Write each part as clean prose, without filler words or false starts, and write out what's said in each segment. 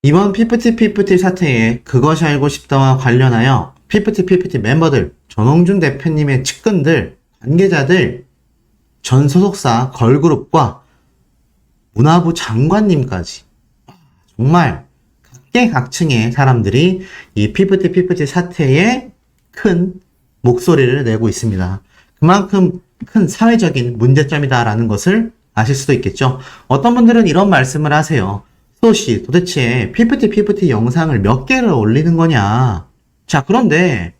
이번 피프티 사태에 그것이 알고 싶다와 관련하여 피프티 멤버들, 전홍준 대표님의 측근들, 관계자들, 전 소속사 걸그룹과 문화부 장관님까지 정말 각계각층의 사람들이 이 피프티 사태에 큰 목소리를 내고 있습니다. 그만큼 큰 사회적인 문제점이다라는 것을 아실 수도 있겠죠. 어떤 분들은 이런 말씀을 하세요. 소씨, 도대체 피프티 영상을 몇 개를 올리는 거냐? 자, 그런데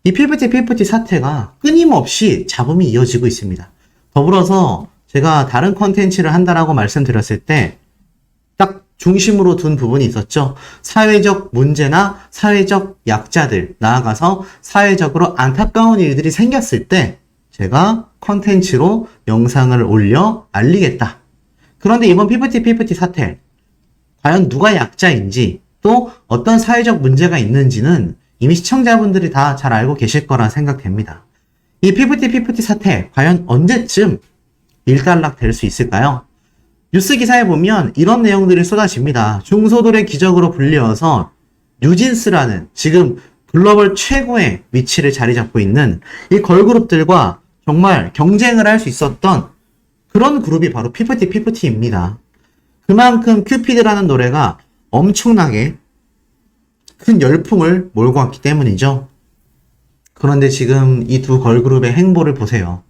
이 피프티 사태가 끊임없이 잡음이 이어지고 있습니다. 더불어서 제가 다른 컨텐츠를 한다라고 말씀드렸을 때 딱 중심으로 둔 부분이 있었죠. 사회적 문제나 사회적 약자들, 나아가서 사회적으로 안타까운 일들이 생겼을 때 제가 컨텐츠로 영상을 올려 알리겠다. 그런데 이번 피프티 사태, 과연 누가 약자인지 또 어떤 사회적 문제가 있는지는 이미 시청자분들이 다 잘 알고 계실 거라 생각됩니다. 이 피프티 사태 과연 언제쯤 일단락 될 수 있을까요? 뉴스 기사에 보면 이런 내용들이 쏟아집니다. 중소돌의 기적으로 불리워서 뉴진스라는 지금 글로벌 최고의 위치를 자리 잡고 있는 이 걸그룹들과 정말 경쟁을 할 수 있었던 그런 그룹이 바로 피프티입니다. 그만큼 큐피드라는 노래가 엄청나게 큰 열풍을 몰고 왔기 때문이죠. 그런데 지금 이 두 걸그룹의 행보를 보세요.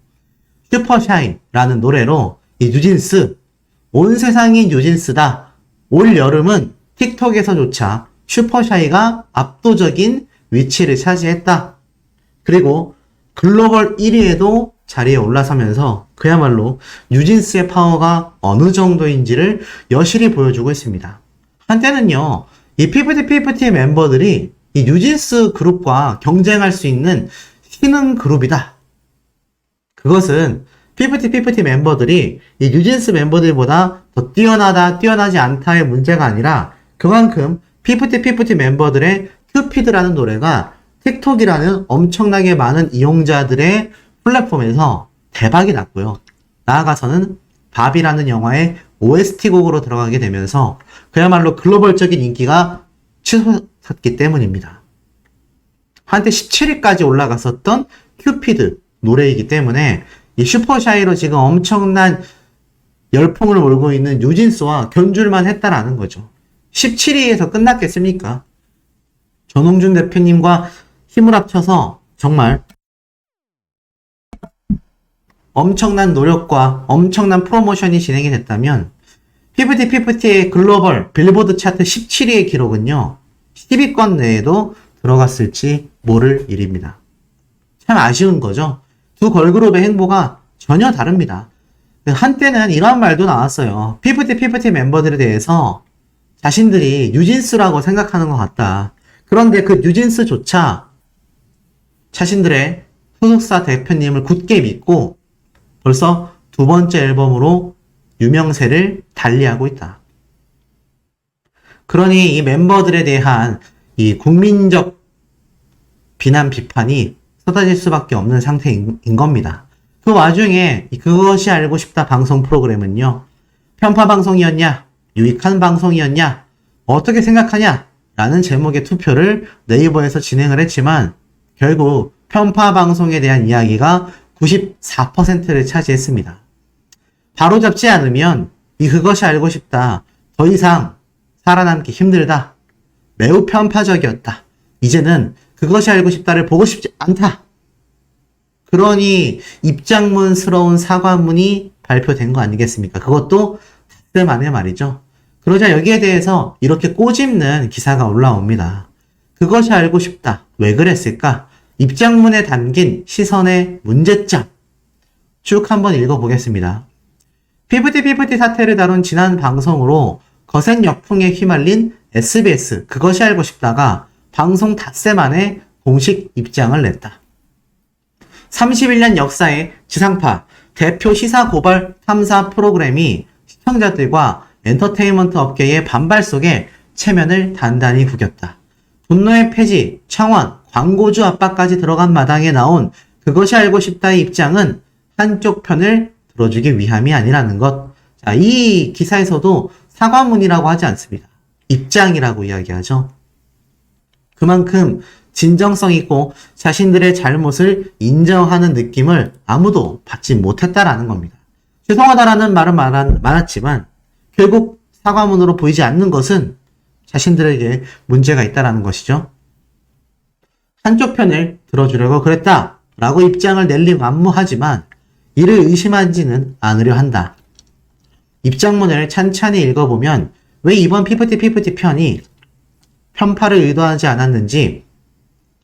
슈퍼샤이라는 노래로 이 뉴진스, 온 세상이 뉴진스다. 올 여름은 틱톡에서조차 슈퍼샤이가 압도적인 위치를 차지했다. 그리고 글로벌 1위에도 자리에 올라서면서 그야말로 뉴진스의 파워가 어느 정도인지를 여실히 보여주고 있습니다. 한때는요, 이 피프티 멤버들이 이 뉴진스 그룹과 경쟁할 수 있는 신흥 그룹이다. 그것은 피프티 멤버들이 이 뉴진스 멤버들보다 더 뛰어나지 않다의 문제가 아니라 그만큼 피프티 멤버들의 큐피드라는 노래가 틱톡이라는 엄청나게 많은 이용자들의 플랫폼에서 대박이 났고요. 나아가서는 밥이라는 영화의 OST 곡으로 들어가게 되면서 그야말로 글로벌적인 인기가 치솟았기 때문입니다. 한때 17위까지 올라갔었던 큐피드 노래이기 때문에 이 슈퍼샤이로 지금 엄청난 열풍을 몰고 있는 뉴진스와 견줄만 했다라는 거죠. 17위에서 끝났겠습니까? 전홍준 대표님과 힘을 합쳐서 정말 엄청난 노력과 엄청난 프로모션이 진행이 됐다면 피프티의 글로벌 빌보드 차트 17위의 기록은요 10위권 내에도 들어갔을지 모를 일입니다. 참 아쉬운 거죠. 두 걸그룹의 행보가 전혀 다릅니다. 한때는 이런 말도 나왔어요. 피프티 멤버들에 대해서 자신들이 뉴진스라고 생각하는 것 같다. 그런데 그 뉴진스조차 자신들의 소속사 대표님을 굳게 믿고 벌써 두 번째 앨범으로 유명세를 달리하고 있다. 그러니 이 멤버들에 대한 이 국민적 비난 비판이 쏟아질 수밖에 없는 상태인 겁니다. 그 와중에 그것이 알고 싶다 방송 프로그램은요. 편파 방송이었냐? 유익한 방송이었냐? 어떻게 생각하냐? 라는 제목의 투표를 네이버에서 진행을 했지만 결국 편파 방송에 대한 이야기가 94%를 차지했습니다. 바로잡지 않으면 그것이 알고 싶다. 더 이상 살아남기 힘들다. 매우 편파적이었다. 이제는 그것이 알고 싶다를 보고 싶지 않다. 그러니 입장문스러운 사과문이 발표된 거 아니겠습니까? 그것도 닷새 만에 말이죠. 그러자 여기에 대해서 이렇게 꼬집는 기사가 올라옵니다. 그것이 알고 싶다. 왜 그랬을까? 입장문에 담긴 시선의 문제점. 쭉 한번 읽어보겠습니다. 피프티 사태를 다룬 지난 방송으로 거센 역풍에 휘말린 SBS 그것이 알고 싶다가 방송 닷새 만에 공식 입장을 냈다. 31년 역사의 지상파 대표 시사 고발 탐사 프로그램이 시청자들과 엔터테인먼트 업계의 반발 속에 체면을 단단히 구겼다. 분노의 폐지, 청원, 광고주 압박까지 들어간 마당에 나온 그것이 알고 싶다의 입장은 한쪽 편을 들어주기 위함이 아니라는 것. 자, 이 기사에서도 사과문이라고 하지 않습니다. 입장이라고 이야기하죠. 그만큼 진정성 있고 자신들의 잘못을 인정하는 느낌을 아무도 받지 못했다라는 겁니다. 죄송하다라는 말은 많았지만 결국 사과문으로 보이지 않는 것은 자신들에게 문제가 있다라는 것이죠. 한쪽 편을 들어주려고 그랬다라고 입장을 낼리 만무하지만 이를 의심하지는 않으려 한다. 입장문을 찬찬히 읽어보면 왜 이번 피프티 편이 편파를 의도하지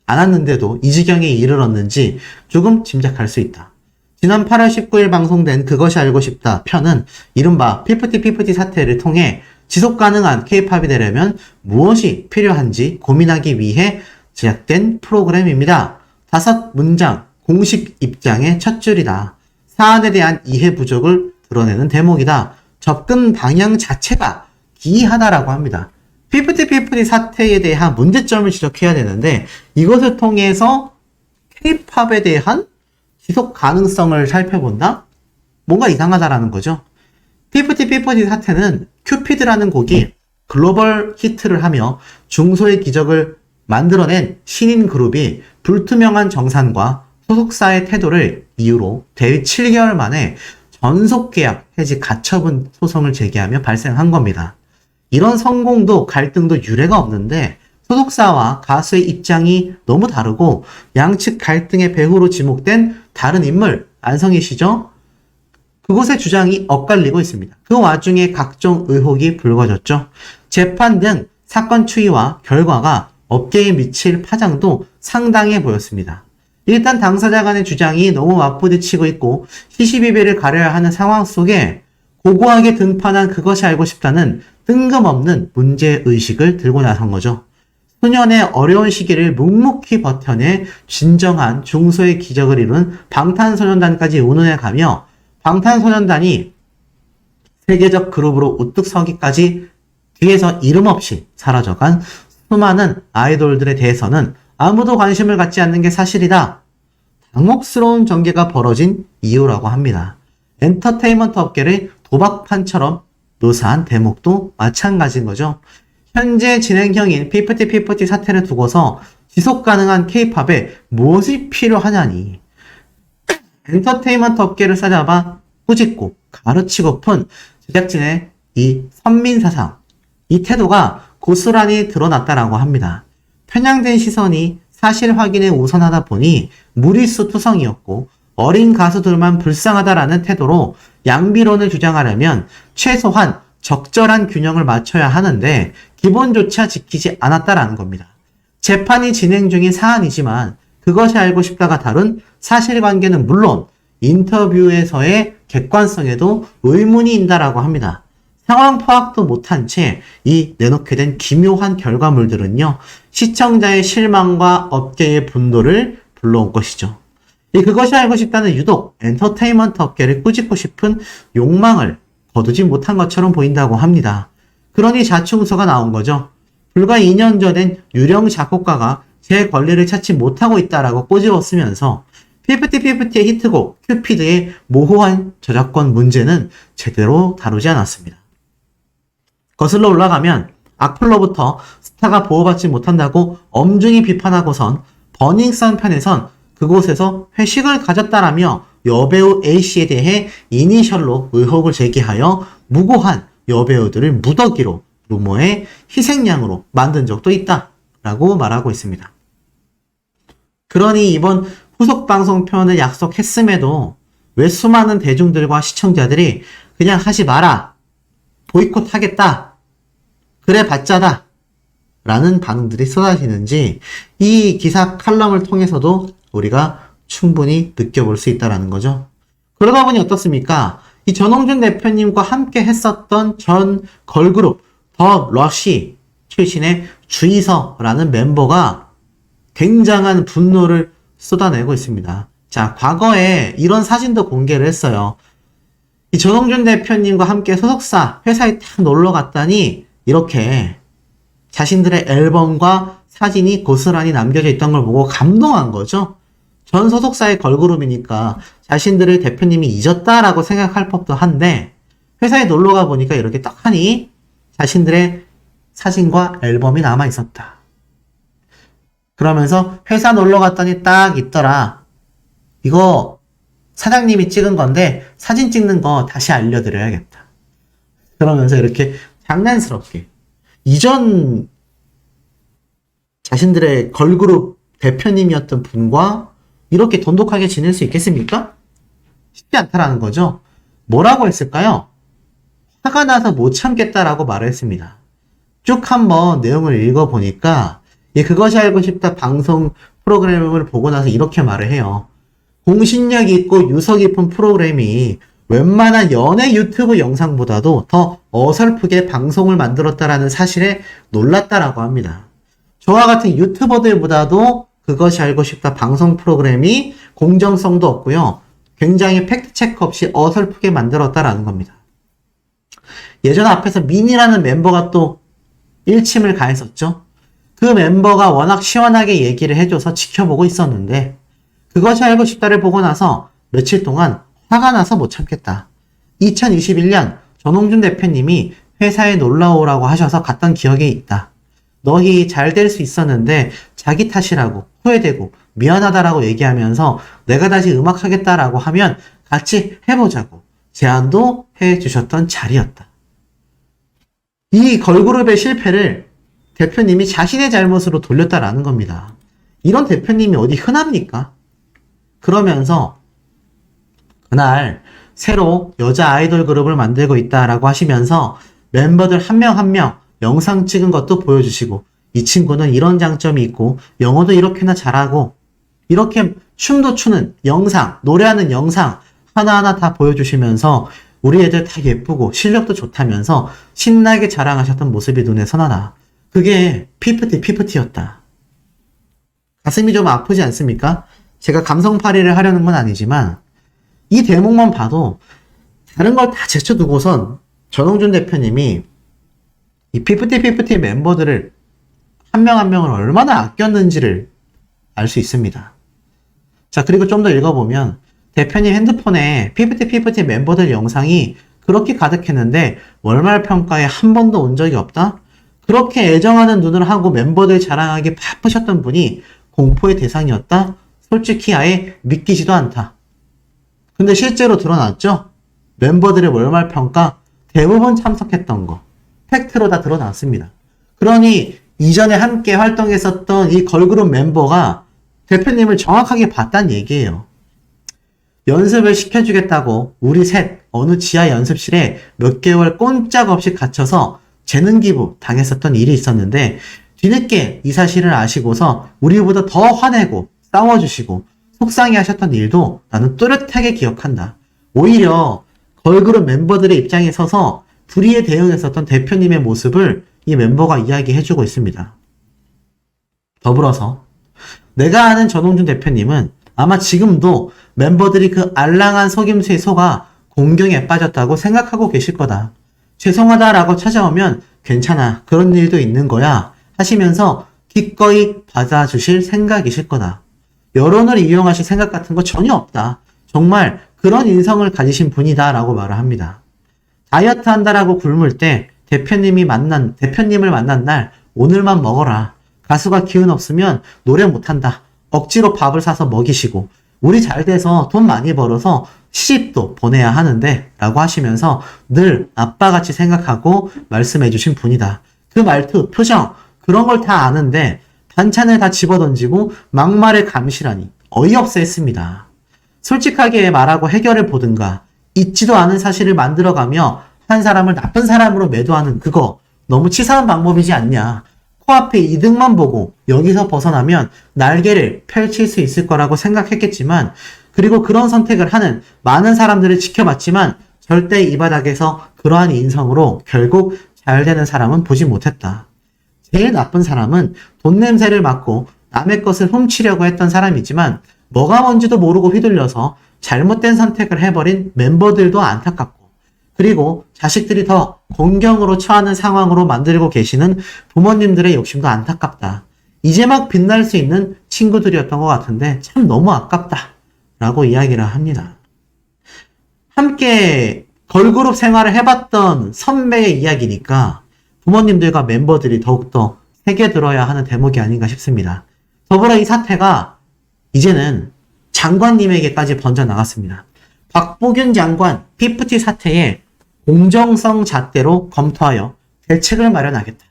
않았는데도 이 지경에 이르렀는지 조금 짐작할 수 있다. 지난 8월 19일 방송된 그것이 알고 싶다 편은 이른바 피프티 사태를 통해 지속 가능한 K-팝이 되려면 무엇이 필요한지 고민하기 위해 제작된 프로그램입니다. 5문장 공식 입장의 첫 줄이다. 사안에 대한 이해 부족을 드러내는 대목이다. 접근 방향 자체가 기이하다라고 합니다. 피프티 사태에 대한 문제점을 지적해야 되는데 이것을 통해서 K-팝에 대한 지속 가능성을 살펴본다? 뭔가 이상하다라는 거죠. 피프티 사태는 큐피드라는 곡이 글로벌 히트를 하며 중소의 기적을 만들어낸 신인 그룹이 불투명한 정산과 소속사의 태도를 이유로 데뷔 7개월 만에 전속계약 해지 가처분 소송을 제기하며 발생한 겁니다. 이런 성공도 갈등도 유례가 없는데 소속사와 가수의 입장이 너무 다르고 양측 갈등의 배후로 지목된 다른 인물 안성희씨죠? 그곳의 주장이 엇갈리고 있습니다. 그 와중에 각종 의혹이 불거졌죠. 재판 등 사건 추이와 결과가 업계에 미칠 파장도 상당해 보였습니다. 일단 당사자 간의 주장이 너무 맞부딪히고 있고 시시비비를 가려야 하는 상황 속에 고고하게 등판한 그것이 알고 싶다는 뜬금없는 문제의식을 들고 나선 거죠. 수년의 어려운 시기를 묵묵히 버텨내 진정한 중소의 기적을 이룬 방탄소년단까지 운운해가며 방탄소년단이 세계적 그룹으로 우뚝 서기까지 뒤에서 이름 없이 사라져간 수많은 아이돌들에 대해서는 아무도 관심을 갖지 않는 게 사실이다. 당혹스러운 전개가 벌어진 이유라고 합니다. 엔터테인먼트 업계를 도박판처럼 묘사한 대목도 마찬가지인 거죠. 현재 진행형인 피프티 사태를 두고서 지속 가능한 K-팝에 무엇이 필요하냐니 엔터테인먼트 업계를 싸잡아 꾸짖고 가르치고픈 제작진의 이 선민사상, 이 태도가 고스란히 드러났다라고 합니다. 편향된 시선이 사실 확인에 우선하다 보니 무리수 투성이었고 어린 가수들만 불쌍하다라는 태도로 양비론을 주장하려면 최소한 적절한 균형을 맞춰야 하는데 기본조차 지키지 않았다라는 겁니다. 재판이 진행 중인 사안이지만 그것이 알고 싶다가 다룬 사실관계는 물론 인터뷰에서의 객관성에도 의문이 있다라고 합니다. 상황 파악도 못한 채 이 내놓게 된 기묘한 결과물들은요, 시청자의 실망과 업계의 분노를 불러온 것이죠. 그것이 알고 싶다는 유독 엔터테인먼트 업계를 꾸짖고 싶은 욕망을 거두지 못한 것처럼 보인다고 합니다. 그러니 자충수가 나온 거죠. 불과 2년 전엔 유령 작곡가가 제 권리를 찾지 못하고 있다라고 꼬집었으면서 피프티의 히트곡 큐피드의 모호한 저작권 문제는 제대로 다루지 않았습니다. 거슬러 올라가면 악플로부터 스타가 보호받지 못한다고 엄중히 비판하고선 버닝썬 편에선 그곳에서 회식을 가졌다라며 여배우 A씨에 대해 이니셜로 의혹을 제기하여 무고한 여배우들을 무더기로 루머의 희생양으로 만든 적도 있다라고 말하고 있습니다. 그러니 이번 후속 방송편을 약속했음에도 왜 수많은 대중들과 시청자들이 그냥 하지 마라, 보이콧 하겠다, 그래 봤자다 라는 반응들이 쏟아지는지 이 기사 칼럼을 통해서도 우리가 충분히 느껴볼 수 있다는 거죠. 그러다 보니 어떻습니까? 이 전홍준 대표님과 함께 했었던 전 걸그룹 더 러쉬 출신의 주이서라는 멤버가 굉장한 분노를 쏟아내고 있습니다. 자, 과거에 이런 사진도 공개를 했어요. 이 전홍준 대표님과 함께 소속사 회사에 딱 놀러 갔더니 이렇게 자신들의 앨범과 사진이 고스란히 남겨져 있던 걸 보고 감동한 거죠. 전 소속사의 걸그룹이니까 자신들을 대표님이 잊었다라고 생각할 법도 한데 회사에 놀러 가보니까 이렇게 떡하니 자신들의 사진과 앨범이 남아 있었다. 그러면서 회사 놀러 갔더니 딱 있더라. 이거 사장님이 찍은 건데 사진 찍는 거 다시 알려드려야겠다. 그러면서 이렇게 장난스럽게 이전 자신들의 걸그룹 대표님이었던 분과 이렇게 돈독하게 지낼 수 있겠습니까? 쉽지 않다라는 거죠. 뭐라고 했을까요? 화가 나서 못 참겠다라고 말을 했습니다. 쭉 한번 내용을 읽어보니까 그것이 알고 싶다 방송 프로그램을 보고 나서 이렇게 말을 해요. 공신력 있고 유서 깊은 프로그램이 웬만한 연예 유튜브 영상보다도 더 어설프게 방송을 만들었다라는 사실에 놀랐다라고 합니다. 저와 같은 유튜버들보다도 그것이 알고 싶다 방송 프로그램이 공정성도 없고요. 굉장히 팩트체크 없이 어설프게 만들었다라는 겁니다. 예전 앞에서 민이라는 멤버가 또 일침을 가했었죠. 그 멤버가 워낙 시원하게 얘기를 해줘서 지켜보고 있었는데 그것이 알고 싶다를 보고 나서 며칠 동안 화가 나서 못 참겠다. 2021년 전홍준 대표님이 회사에 놀러오라고 하셔서 갔던 기억이 있다. 너희 잘 될 수 있었는데 자기 탓이라고 후회되고 미안하다라고 얘기하면서 내가 다시 음악 하겠다라고 하면 같이 해보자고 제안도 해주셨던 자리였다. 이 걸그룹의 실패를 대표님이 자신의 잘못으로 돌렸다라는 겁니다. 이런 대표님이 어디 흔합니까? 그러면서 그날 새로 여자 아이돌 그룹을 만들고 있다라고 하시면서 멤버들 한 명 한 명 영상 찍은 것도 보여주시고 이 친구는 이런 장점이 있고 영어도 이렇게나 잘하고 이렇게 춤도 추는 영상, 노래하는 영상 하나하나 다 보여주시면서 우리 애들 다 예쁘고 실력도 좋다면서 신나게 자랑하셨던 모습이 눈에 선하다. 그게 피프티였다. 가슴이 좀 아프지 않습니까? 제가 감성팔이를 하려는 건 아니지만 이 대목만 봐도 다른 걸 다 제쳐두고선 전홍준 대표님이 이 피프티 멤버들을 한 명 한 명을 얼마나 아꼈는지를 알 수 있습니다. 자, 그리고 좀 더 읽어보면 대표님 핸드폰에 피프티 멤버들 영상이 그렇게 가득했는데 월말 평가에 한 번도 온 적이 없다? 그렇게 애정하는 눈을 하고 멤버들 자랑하기 바쁘셨던 분이 공포의 대상이었다? 솔직히 아예 믿기지도 않다. 근데 실제로 드러났죠? 멤버들의 월말 평가 대부분 참석했던 거. 팩트로 다 드러났습니다. 그러니 이전에 함께 활동했었던 이 걸그룹 멤버가 대표님을 정확하게 봤다는 얘기예요. 연습을 시켜주겠다고 우리 셋 어느 지하 연습실에 몇 개월 꼼짝없이 갇혀서 재능 기부 당했었던 일이 있었는데 뒤늦게 이 사실을 아시고서 우리보다 더 화내고 싸워주시고 속상해 하셨던 일도 나는 또렷하게 기억한다. 오히려 걸그룹 멤버들의 입장에 서서 불의에 대응했었던 대표님의 모습을 이 멤버가 이야기해주고 있습니다. 더불어서 내가 아는 전홍준 대표님은 아마 지금도 멤버들이 그 알랑한 속임수에 속아 공경에 빠졌다고 생각하고 계실 거다. 죄송하다라고 찾아오면 괜찮아, 그런 일도 있는 거야 하시면서 기꺼이 받아주실 생각이실 거다. 여론을 이용하실 생각 같은 거 전혀 없다. 정말 그런 인성을 가지신 분이다 라고 말을 합니다. 다이어트 한다라고 굶을 때 대표님을 만난 날 오늘만 먹어라. 가수가 기운 없으면 노래 못한다. 억지로 밥을 사서 먹이시고 우리 잘 돼서 돈 많이 벌어서 시집도 보내야 하는데 라고 하시면서 늘 아빠같이 생각하고 말씀해 주신 분이다. 그 말투, 표정 그런 걸 다 아는데 반찬을 다 집어던지고 막말을 감시라니 어이없어 했습니다. 솔직하게 말하고 해결을 보든가 있지도 않은 사실을 만들어가며 한 사람을 나쁜 사람으로 매도하는 그거 너무 치사한 방법이지 않냐. 코앞에 이득만 보고 여기서 벗어나면 날개를 펼칠 수 있을 거라고 생각했겠지만 그리고 그런 선택을 하는 많은 사람들을 지켜봤지만 절대 이 바닥에서 그러한 인성으로 결국 잘 되는 사람은 보지 못했다. 제일 나쁜 사람은 돈 냄새를 맡고 남의 것을 훔치려고 했던 사람이지만 뭐가 뭔지도 모르고 휘둘려서 잘못된 선택을 해버린 멤버들도 안타깝고 그리고 자식들이 더 공경으로 처하는 상황으로 만들고 계시는 부모님들의 욕심도 안타깝다. 이제 막 빛날 수 있는 친구들이었던 것 같은데 참 너무 아깝다 라고 이야기를 합니다. 함께 걸그룹 생활을 해봤던 선배의 이야기니까 부모님들과 멤버들이 더욱더 새겨들어야 하는 대목이 아닌가 싶습니다. 더불어 이 사태가 이제는 장관님에게까지 번져나갔습니다. 박보균 장관 피프티 사태에 공정성 잣대로 검토하여 대책을 마련하겠다.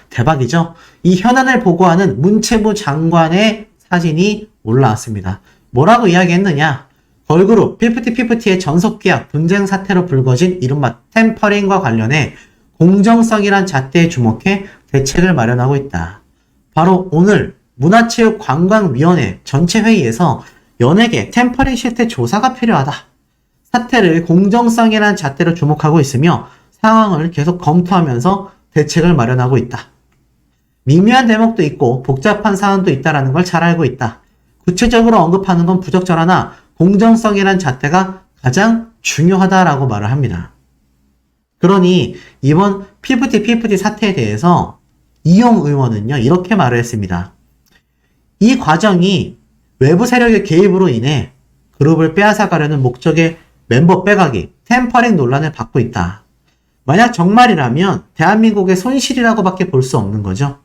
대박이죠? 이 현안을 보고하는 문체부 장관의 사진이 올라왔습니다. 뭐라고 이야기했느냐? 걸그룹 피프티피프티의 전속계약 분쟁 사태로 불거진 이른바 템퍼링과 관련해 공정성이란 잣대에 주목해 대책을 마련하고 있다. 바로 오늘 문화체육관광위원회 전체 회의에서 연예계 템퍼링 실태 조사가 필요하다. 사태를 공정성이란 잣대로 주목하고 있으며 상황을 계속 검토하면서 대책을 마련하고 있다. 미묘한 대목도 있고 복잡한 사안도 있다는 걸 잘 알고 있다. 구체적으로 언급하는 건 부적절하나 공정성이란 잣대가 가장 중요하다라고 말을 합니다. 그러니 이번 피프티 사태에 대해서 이용 의원은요 이렇게 말을 했습니다. 이 과정이 외부 세력의 개입으로 인해 그룹을 빼앗아가려는 목적의 멤버 빼가기, 템퍼링 논란을 받고 있다. 만약 정말이라면 대한민국의 손실이라고밖에 볼 수 없는 거죠.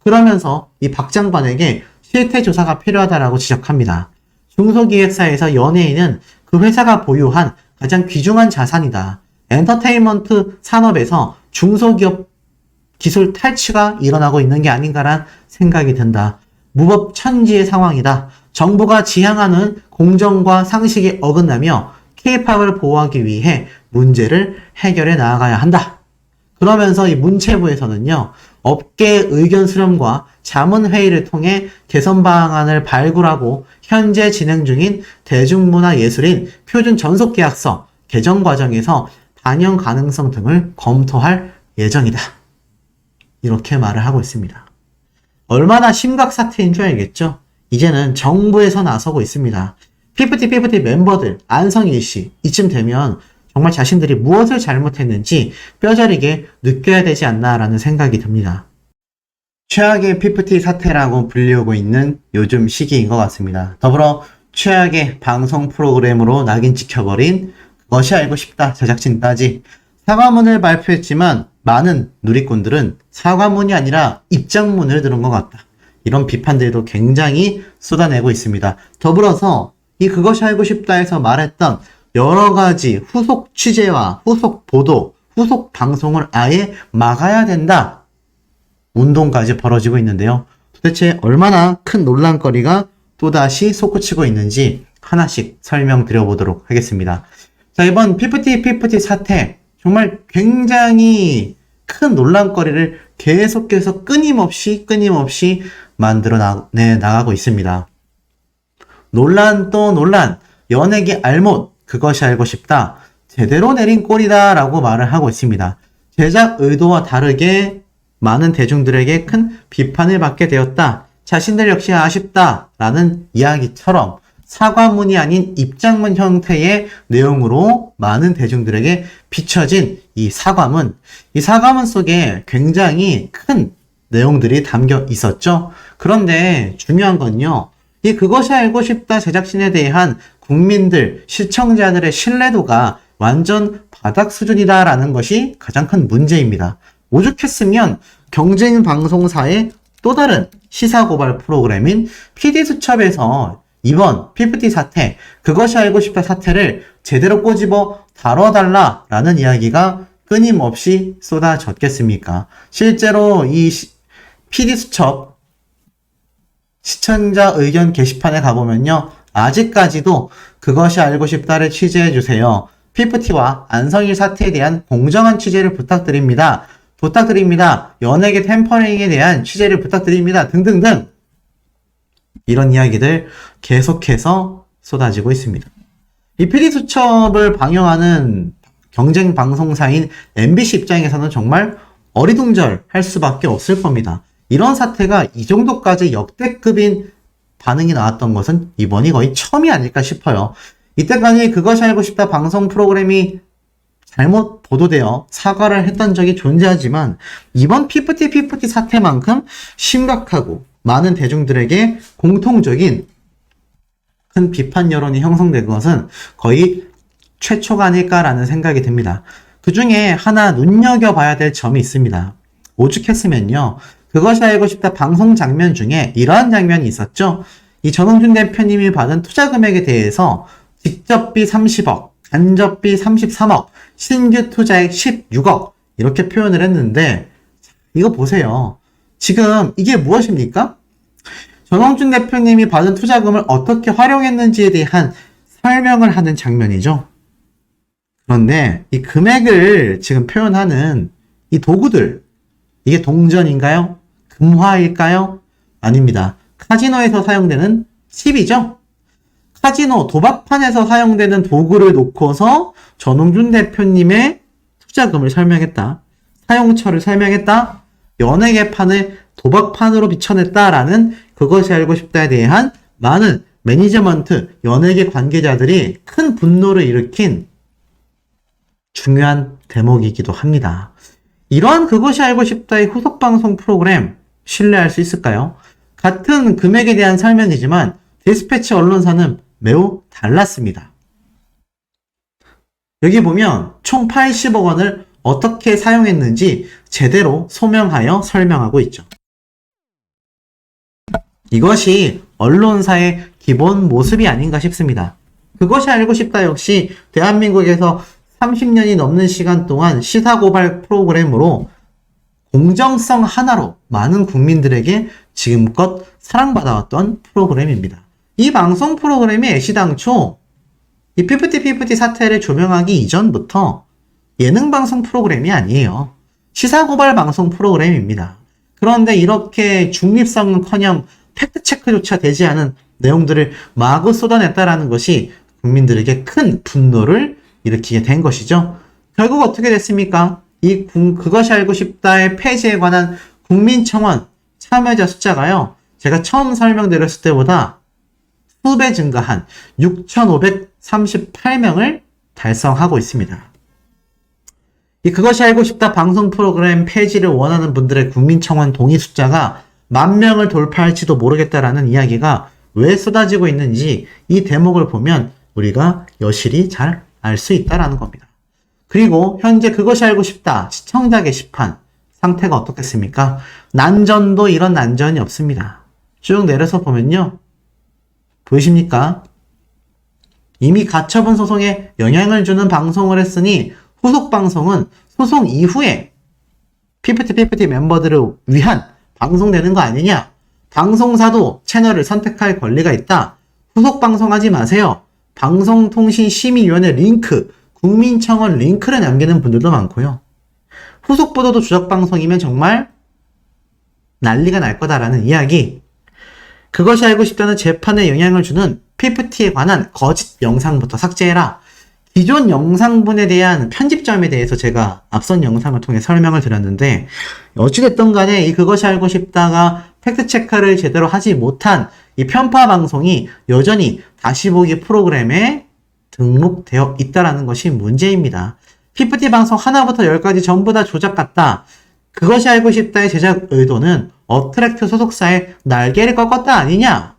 그러면서 이 박 장관에게 실태 조사가 필요하다라고 지적합니다. 중소기획사에서 연예인은 그 회사가 보유한 가장 귀중한 자산이다. 엔터테인먼트 산업에서 중소기업 기술 탈취가 일어나고 있는 게 아닌가란 생각이 든다. 무법천지의 상황이다. 정부가 지향하는 공정과 상식에 어긋나며 K-팝을 보호하기 위해 문제를 해결해 나아가야 한다. 그러면서 이 문체부에서는요, 업계 의견 수렴과 자문회의를 통해 개선 방안을 발굴하고 현재 진행 중인 대중문화예술인 표준 전속계약서 개정 과정에서 반영 가능성 등을 검토할 예정이다. 이렇게 말을 하고 있습니다. 얼마나 심각 사태인 줄 알겠죠? 이제는 정부에서 나서고 있습니다. 피프티 멤버들 안성일 씨 이쯤 되면 정말 자신들이 무엇을 잘못했는지 뼈저리게 느껴야 되지 않나라는 생각이 듭니다. 최악의 피프티 사태라고 불리우고 있는 요즘 시기인 것 같습니다. 더불어 최악의 방송 프로그램으로 낙인 찍혀버린 그것이 알고 싶다 제작진까지 사과문을 발표했지만 많은 누리꾼들은 사과문이 아니라 입장문을 들은 것 같다. 이런 비판들도 굉장히 쏟아내고 있습니다. 더불어서 이 그것이 알고 싶다에서 말했던 여러 가지 후속 취재와 후속 보도, 후속 방송을 아예 막아야 된다. 운동까지 벌어지고 있는데요. 도대체 얼마나 큰 논란거리가 또다시 솟구치고 있는지 하나씩 설명드려보도록 하겠습니다. 자, 이번 피프티 사태 정말 굉장히 큰 논란거리를 계속해서 끊임없이 만들어 나가고 있습니다. 논란 또 논란, 연예계 알못, 그것이 알고 싶다, 제대로 내린 꼴이다 라고 말을 하고 있습니다. 제작 의도와 다르게 많은 대중들에게 큰 비판을 받게 되었다. 자신들 역시 아쉽다 라는 이야기처럼 사과문이 아닌 입장문 형태의 내용으로 많은 대중들에게 비춰진 이 사과문 속에 굉장히 큰 내용들이 담겨 있었죠. 그런데 중요한 건요, 이 그것이 알고 싶다 제작진에 대한 국민들, 시청자들의 신뢰도가 완전 바닥 수준이다라는 것이 가장 큰 문제입니다. 오죽했으면 경쟁 방송사의 또 다른 시사고발 프로그램인 PD수첩에서 이번 피프티 사태, 그것이 알고 싶다 사태를 제대로 꼬집어 다뤄달라라는 이야기가 끊임없이 쏟아졌겠습니까? 실제로 이 PD수첩 시청자 의견 게시판에 가보면요, 아직까지도 그것이 알고 싶다를 취재해주세요. 피프티와 안성일 사태에 대한 공정한 취재를 부탁드립니다. 연예계 템퍼링에 대한 취재를 부탁드립니다. 등등등. 이런 이야기들 계속해서 쏟아지고 있습니다. 이 PD수첩을 방영하는 경쟁 방송사인 MBC 입장에서는 정말 어리둥절할 수밖에 없을 겁니다. 이런 사태가 이 정도까지 역대급인 반응이 나왔던 것은 이번이 거의 처음이 아닐까 싶어요. 이때까지 그것이 알고 싶다 방송 프로그램이 잘못 보도되어 사과를 했던 적이 존재하지만 이번 피프티 사태만큼 심각하고 많은 대중들에게 공통적인 큰 비판 여론이 형성된 것은 거의 최초가 아닐까라는 생각이 듭니다. 그 중에 하나 눈여겨봐야 될 점이 있습니다. 오죽했으면요. 그것이 알고 싶다 방송 장면 중에 이러한 장면이 있었죠. 이 전홍준 대표님이 받은 투자 금액에 대해서 직접비 30억, 간접비 33억, 신규 투자액 16억 이렇게 표현을 했는데 이거 보세요. 지금 이게 무엇입니까? 전홍준 대표님이 받은 투자금을 어떻게 활용했는지에 대한 설명을 하는 장면이죠. 그런데 이 금액을 지금 표현하는 이 도구들, 이게 동전인가요? 금화일까요? 아닙니다. 카지노에서 사용되는 칩이죠. 카지노, 도박판에서 사용되는 도구를 놓고서 전홍준 대표님의 투자금을 설명했다. 사용처를 설명했다. 연예계판을 도박판으로 비춰냈다라는 그것이 알고 싶다에 대한 많은 매니저먼트, 연예계 관계자들이 큰 분노를 일으킨 중요한 대목이기도 합니다. 이러한 그것이 알고 싶다의 후속방송 프로그램 신뢰할 수 있을까요? 같은 금액에 대한 설명이지만 디스패치 언론사는 매우 달랐습니다. 여기 보면 총 80억 원을 어떻게 사용했는지 제대로 소명하여 설명하고 있죠. 이것이 언론사의 기본 모습이 아닌가 싶습니다. 그것이 알고 싶다 역시 대한민국에서 30년이 넘는 시간 동안 시사고발 프로그램으로 공정성 하나로 많은 국민들에게 지금껏 사랑받아왔던 프로그램입니다. 이 방송 프로그램이 애시당초 이 피프티 사태를 조명하기 이전부터 예능방송 프로그램이 아니에요. 시사고발 방송 프로그램입니다. 그런데 이렇게 중립성은커녕 팩트체크조차 되지 않은 내용들을 마구 쏟아냈다라는 것이 국민들에게 큰 분노를 일으키게 된 것이죠. 결국 어떻게 됐습니까? 그것이 알고 싶다의 폐지에 관한 국민청원 참여자 숫자가요. 제가 처음 설명드렸을 때보다 수배 증가한 6,538명을 달성하고 있습니다. 그것이 알고 싶다 방송 프로그램 폐지를 원하는 분들의 국민청원 동의 숫자가 10,000명을 돌파할지도 모르겠다라는 이야기가 왜 쏟아지고 있는지 이 대목을 보면 우리가 여실히 잘 알 수 있다라는 겁니다. 그리고 현재 그것이 알고 싶다 시청자 게시판 상태가 어떻겠습니까? 난전도 이런 난전이 없습니다. 쭉 내려서 보면요. 보이십니까? 이미 가처분 소송에 영향을 주는 방송을 했으니 후속 방송은 소송 이후에 피프티 멤버들을 위한 방송되는 거 아니냐? 방송사도 채널을 선택할 권리가 있다. 후속 방송하지 마세요. 방송통신심의위원회 링크, 국민청원 링크를 남기는 분들도 많고요. 후속 보도도 주적방송이면 정말 난리가 날 거다라는 이야기. 그것이 알고 싶다는 재판에 영향을 주는 PPT에 관한 거짓 영상부터 삭제해라. 기존 영상분에 대한 편집점에 대해서 제가 앞선 영상을 통해 설명을 드렸는데 어찌됐든 간에 이 그것이 알고 싶다가 팩트체크를 제대로 하지 못한 이 편파 방송이 여전히 다시 보기 프로그램에 등록되어 있다는 것이 문제입니다. PPT 방송 하나부터 10까지 전부 다 조작 같다. 그것이 알고 싶다의 제작 의도는 어트랙트 소속사의 날개를 꺾었다 아니냐?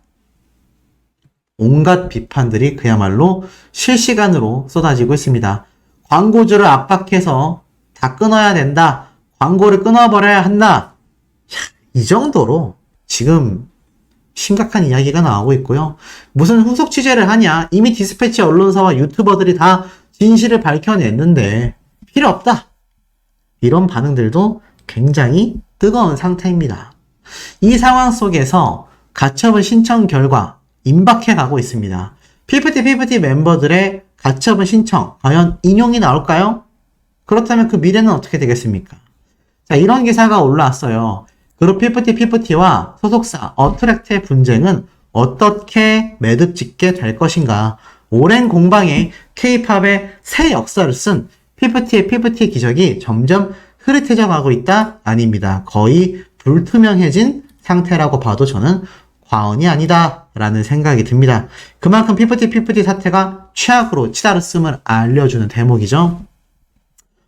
온갖 비판들이 그야말로 실시간으로 쏟아지고 있습니다. 광고주를 압박해서 다 끊어야 된다. 광고를 끊어버려야 한다. 이 정도로 지금 심각한 이야기가 나오고 있고요. 무슨 후속 취재를 하냐. 이미 디스패치 언론사와 유튜버들이 다 진실을 밝혀냈는데 필요 없다. 이런 반응들도 굉장히 뜨거운 상태입니다. 이 상황 속에서 가처분 신청 결과 임박해 가고 있습니다. PPT 멤버들의 가처분 신청 과연 인용이 나올까요? 그렇다면 그 미래는 어떻게 되겠습니까? 자, 이런 기사가 올라왔어요. 그룹 PPT와 소속사 어트랙트의 분쟁은 어떻게 매듭 짓게 될 것인가? 오랜 공방에 K-팝의 새 역사를 쓴 PPT 기적이 점점 흐릿해져 가고 있다? 아닙니다. 거의 불투명해진 상태라고 봐도 저는 과언이 아니다 라는 생각이 듭니다. 그만큼 PPT 사태가 최악으로 치달았음을 알려주는 대목이죠.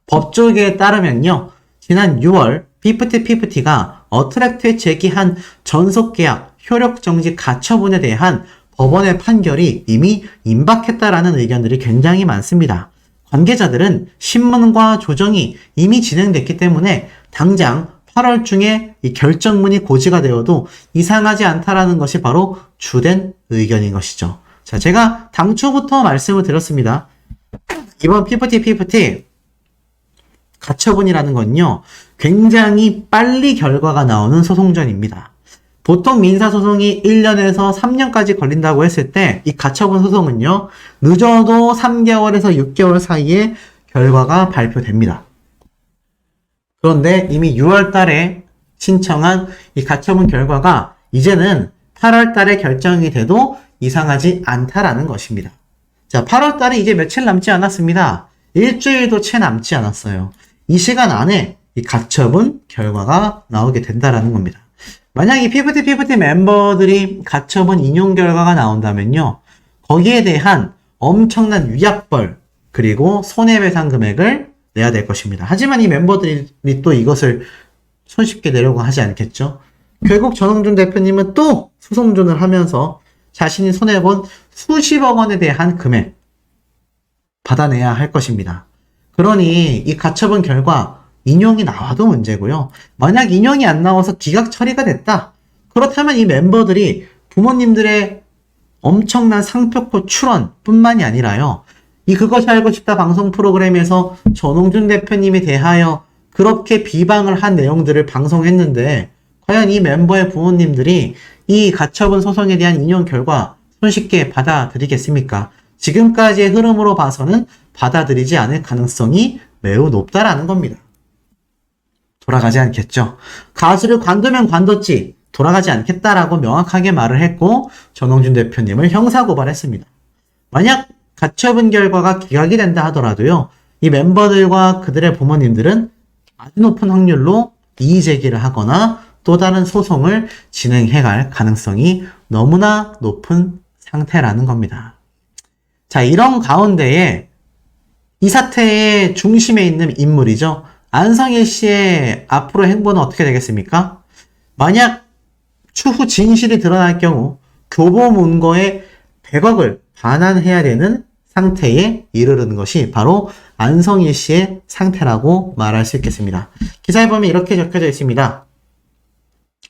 법조계에 따르면요. 지난 6월 PPT가 어트랙트에 제기한 전속계약 효력정지 가처분에 대한 법원의 판결이 이미 임박했다라는 의견들이 굉장히 많습니다. 관계자들은 신문과 조정이 이미 진행됐기 때문에 당장 8월 중에 이 결정문이 고지가 되어도 이상하지 않다라는 것이 바로 주된 의견인 것이죠. 자, 제가 당초부터 말씀을 드렸습니다. 이번 PPT 가처분이라는 건요, 굉장히 빨리 결과가 나오는 소송전입니다. 보통 민사소송이 1년에서 3년까지 걸린다고 했을 때, 이 가처분 소송은요, 늦어도 3개월에서 6개월 사이에 결과가 발표됩니다. 그런데 이미 6월 달에 신청한 이 가처분 결과가 이제는 8월 달에 결정이 돼도 이상하지 않다라는 것입니다. 자, 8월 달에 이제 며칠 남지 않았습니다. 일주일도 채 남지 않았어요. 이 시간 안에 이 가처분 결과가 나오게 된다라는 겁니다. 만약 이 PPT 멤버들이 가처분 인용 결과가 나온다면요, 거기에 대한 엄청난 위약벌 그리고 손해배상 금액을 내야 될 것입니다. 하지만 이 멤버들이 또 이것을 손쉽게 내려고 하지 않겠죠. 결국 전홍준 대표님은 또 소송전을 하면서 자신이 손해본 수십억 원에 대한 금액 받아내야 할 것입니다. 그러니 이 가처분 결과 인용이 나와도 문제고요. 만약 인용이 안 나와서 기각 처리가 됐다. 그렇다면 이 멤버들이 부모님들의 엄청난 상표코 출원 뿐만이 아니라요. 이 그것이 알고 싶다 방송 프로그램에서 전홍준 대표님에 대하여 그렇게 비방을 한 내용들을 방송했는데 과연 이 멤버의 부모님들이 이 가처분 소송에 대한 인용 결과 손쉽게 받아들이겠습니까? 지금까지의 흐름으로 봐서는 받아들이지 않을 가능성이 매우 높다라는 겁니다. 돌아가지 않겠죠. 가수를 관두면 관뒀지 돌아가지 않겠다라고 명확하게 말을 했고 전홍준 대표님을 형사고발했습니다. 만약 가처분 결과가 기각이 된다 하더라도요. 이 멤버들과 그들의 부모님들은 아주 높은 확률로 이의 제기를 하거나 또 다른 소송을 진행해갈 가능성이 너무나 높은 상태라는 겁니다. 자, 이런 가운데에 이 사태의 중심에 있는 인물이죠. 안성일 씨의 앞으로 행보는 어떻게 되겠습니까? 만약 추후 진실이 드러날 경우 교보문고에 100억을 반환해야 되는 상태에 이르는 것이 바로 안성일 씨의 상태라고 말할 수 있겠습니다. 기사에 보면 이렇게 적혀져 있습니다.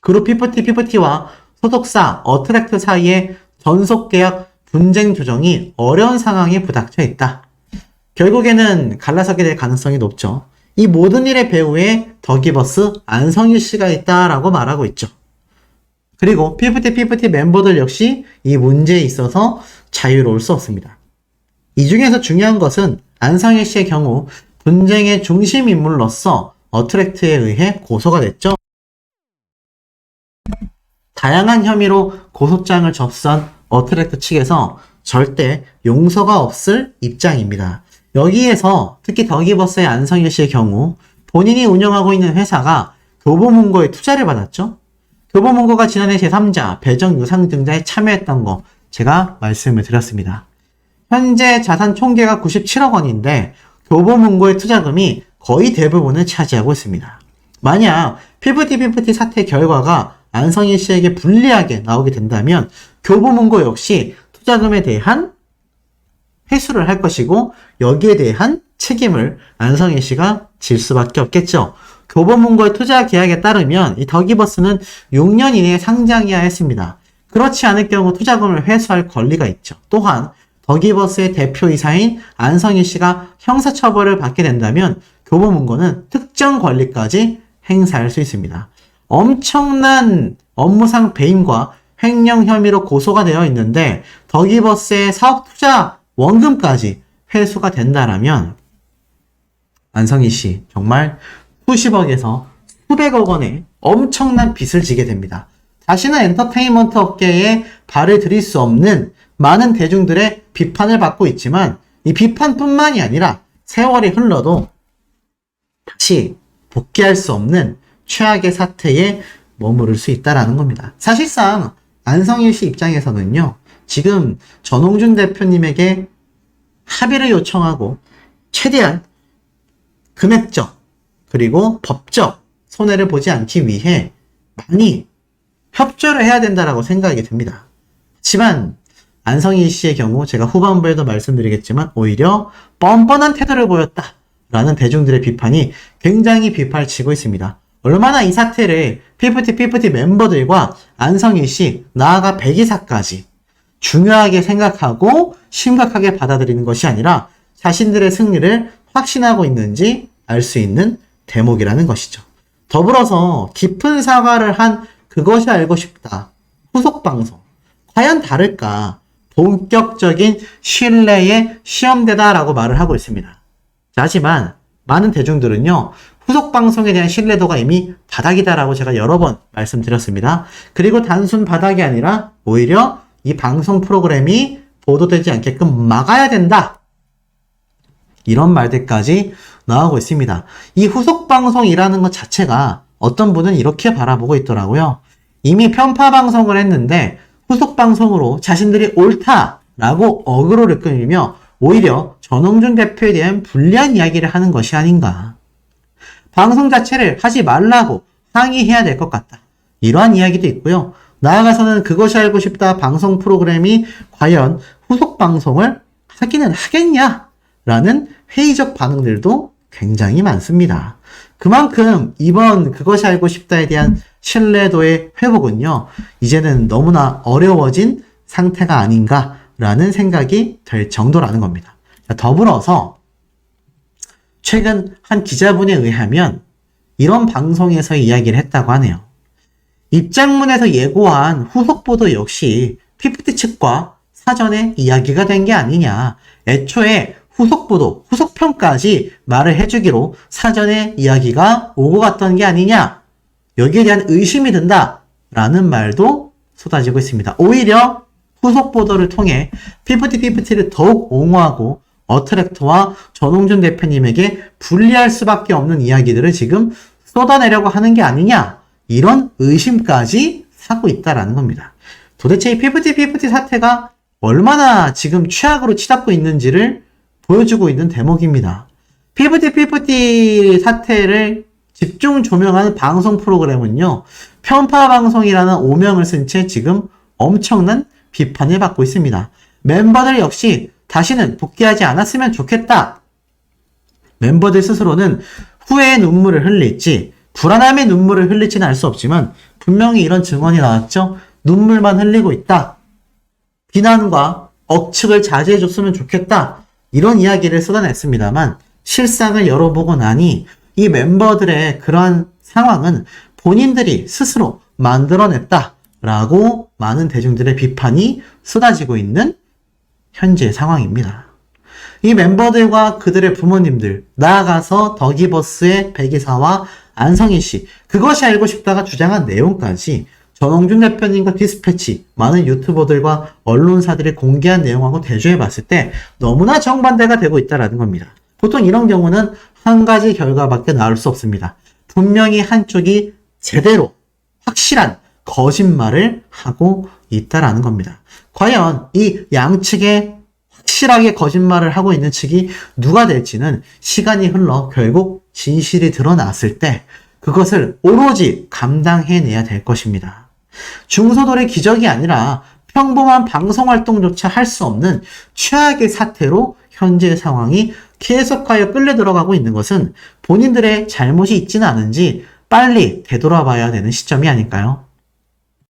그룹 PPT와 소속사 어트랙트 사이에 전속계약 분쟁 조정이 어려운 상황에 부닥쳐 있다. 결국에는 갈라서게 될 가능성이 높죠. 이 모든 일의 배후에 더기버스 안성일 씨가 있다라고 말하고 있죠. 그리고 PPT 멤버들 역시 이 문제에 있어서 자유로울 수 없습니다. 이 중에서 중요한 것은 안성일 씨의 경우 분쟁의 중심 인물로서 어트랙트에 의해 고소가 됐죠. 다양한 혐의로 고소장을 접수한 어트랙트 측에서 절대 용서가 없을 입장입니다. 여기에서 특히 더기버스의 안성일 씨의 경우 본인이 운영하고 있는 회사가 교보문고에 투자를 받았죠. 교보문고가 지난해 제3자 배정 유상 증자에 참여했던 거 제가 말씀을 드렸습니다. 현재 자산 총계가 97억 원인데 교보문고의 투자금이 거의 대부분을 차지하고 있습니다. 만약 PPT 사태 결과가 안성일 씨에게 불리하게 나오게 된다면 교보문고 역시 투자금에 대한 회수를 할 것이고 여기에 대한 책임을 안성일 씨가 질 수밖에 없겠죠. 교보문고의 투자 계약에 따르면 이 더기버스는 6년 이내에 상장해야 했습니다. 그렇지 않을 경우 투자금을 회수할 권리가 있죠. 또한 더기버스의 대표이사인 안성일 씨가 형사처벌을 받게 된다면 교보문고는 특정 권리까지 행사할 수 있습니다. 엄청난 업무상 배임과 횡령 혐의로 고소가 되어 있는데 더기버스의 사업 투자 원금까지 회수가 된다라면 안성일 씨 정말 수십억에서 수백억 원의 엄청난 빚을 지게 됩니다. 다시는 엔터테인먼트 업계에 발을 들일 수 없는 많은 대중들의 비판을 받고 있지만 이 비판뿐만이 아니라 세월이 흘러도 다시 복귀할 수 없는 최악의 사태에 머무를 수 있다라는 겁니다. 사실상 안성일 씨 입장에서는요. 지금 전홍준 대표님에게 합의를 요청하고 최대한 금액적 그리고 법적 손해를 보지 않기 위해 많이 협조를 해야 된다라고 생각이 듭니다. 하지만 안성희 씨의 경우 제가 후반부에도 말씀드리겠지만 오히려 뻔뻔한 태도를 보였다 라는 대중들의 비판이 굉장히 빗발치고 있습니다. 얼마나 이 사태를 피프티 멤버들과 안성희 씨, 나아가 백이사까지 중요하게 생각하고 심각하게 받아들이는 것이 아니라 자신들의 승리를 확신하고 있는지 알 수 있는 대목이라는 것이죠. 더불어서 깊은 사과를 한 그것이 알고 싶다 후속 방송. 과연 다를까? 본격적인 신뢰의 시험대다라고 말을 하고 있습니다. 자, 하지만 많은 대중들은요, 후속 방송에 대한 신뢰도가 이미 바닥이다라고 제가 여러 번 말씀드렸습니다. 그리고 단순 바닥이 아니라 오히려 이 방송 프로그램이 보도되지 않게끔 막아야 된다. 이런 말들까지 나오고 있습니다. 이 후속 방송이라는 것 자체가 어떤 분은 이렇게 바라보고 있더라고요. 이미 편파 방송을 했는데 후속 방송으로 자신들이 옳다라고 어그로를 끌며 오히려 전홍준 대표에 대한 불리한 이야기를 하는 것이 아닌가. 방송 자체를 하지 말라고 항의해야 될 것 같다. 이러한 이야기도 있고요. 나아가서는 그것이 알고 싶다 방송 프로그램이 과연 후속 방송을 하기는 하겠냐라는 회의적 반응들도 굉장히 많습니다. 그만큼 이번 그것이 알고 싶다에 대한 신뢰도의 회복은요, 이제는 너무나 어려워진 상태가 아닌가라는 생각이 들 정도라는 겁니다. 더불어서 최근 한 기자분에 의하면 이런 방송에서 이야기를 했다고 하네요. 입장문에서 예고한 후속 보도 역시 피프티 측과 사전에 이야기가 된 게 아니냐. 애초에 후속 보도, 후속편까지 말을 해주기로 사전에 이야기가 오고 갔던 게 아니냐. 여기에 대한 의심이 든다라는 말도 쏟아지고 있습니다. 오히려 후속 보도를 통해 피프티를 더욱 옹호하고 어트랙터와 전홍준 대표님에게 불리할 수밖에 없는 이야기들을 지금 쏟아내려고 하는 게 아니냐. 이런 의심까지 사고 있다라는 겁니다. 도대체 이 피프티 사태가 얼마나 지금 최악으로 치닫고 있는지를 보여주고 있는 대목입니다. 피프티 사태를 집중 조명하는 방송 프로그램은요, 편파 방송이라는 오명을 쓴 채 지금 엄청난 비판을 받고 있습니다. 멤버들 역시 다시는 복귀하지 않았으면 좋겠다. 멤버들 스스로는 후회의 눈물을 흘릴지 불안함의 눈물을 흘리지는 알 수 없지만 분명히 이런 증언이 나왔죠. 눈물만 흘리고 있다. 비난과 억측을 자제해줬으면 좋겠다. 이런 이야기를 쏟아냈습니다만 실상을 열어보고 나니 이 멤버들의 그러한 상황은 본인들이 스스로 만들어냈다라고 많은 대중들의 비판이 쏟아지고 있는 현재 상황입니다. 이 멤버들과 그들의 부모님들, 나아가서 더기버스의 백이사와 안성희 씨, 그것이 알고 싶다가 주장한 내용까지 전홍준 대표님과 디스패치, 많은 유튜버들과 언론사들이 공개한 내용하고 대조해봤을 때 너무나 정반대가 되고 있다는 겁니다. 보통 이런 경우는 한 가지 결과밖에 나올 수 없습니다. 분명히 한쪽이 제대로 확실한 거짓말을 하고 있다는 겁니다. 과연 이 양측에 확실하게 거짓말을 하고 있는 측이 누가 될지는 시간이 흘러 결국 진실이 드러났을 때 그것을 오로지 감당해내야 될 것입니다. 중소돌의 기적이 아니라 평범한 방송활동조차 할 수 없는 최악의 사태로 현재 상황이 계속하여 끌려 들어가고 있는 것은 본인들의 잘못이 있지는 않은지 빨리 되돌아봐야 되는 시점이 아닐까요?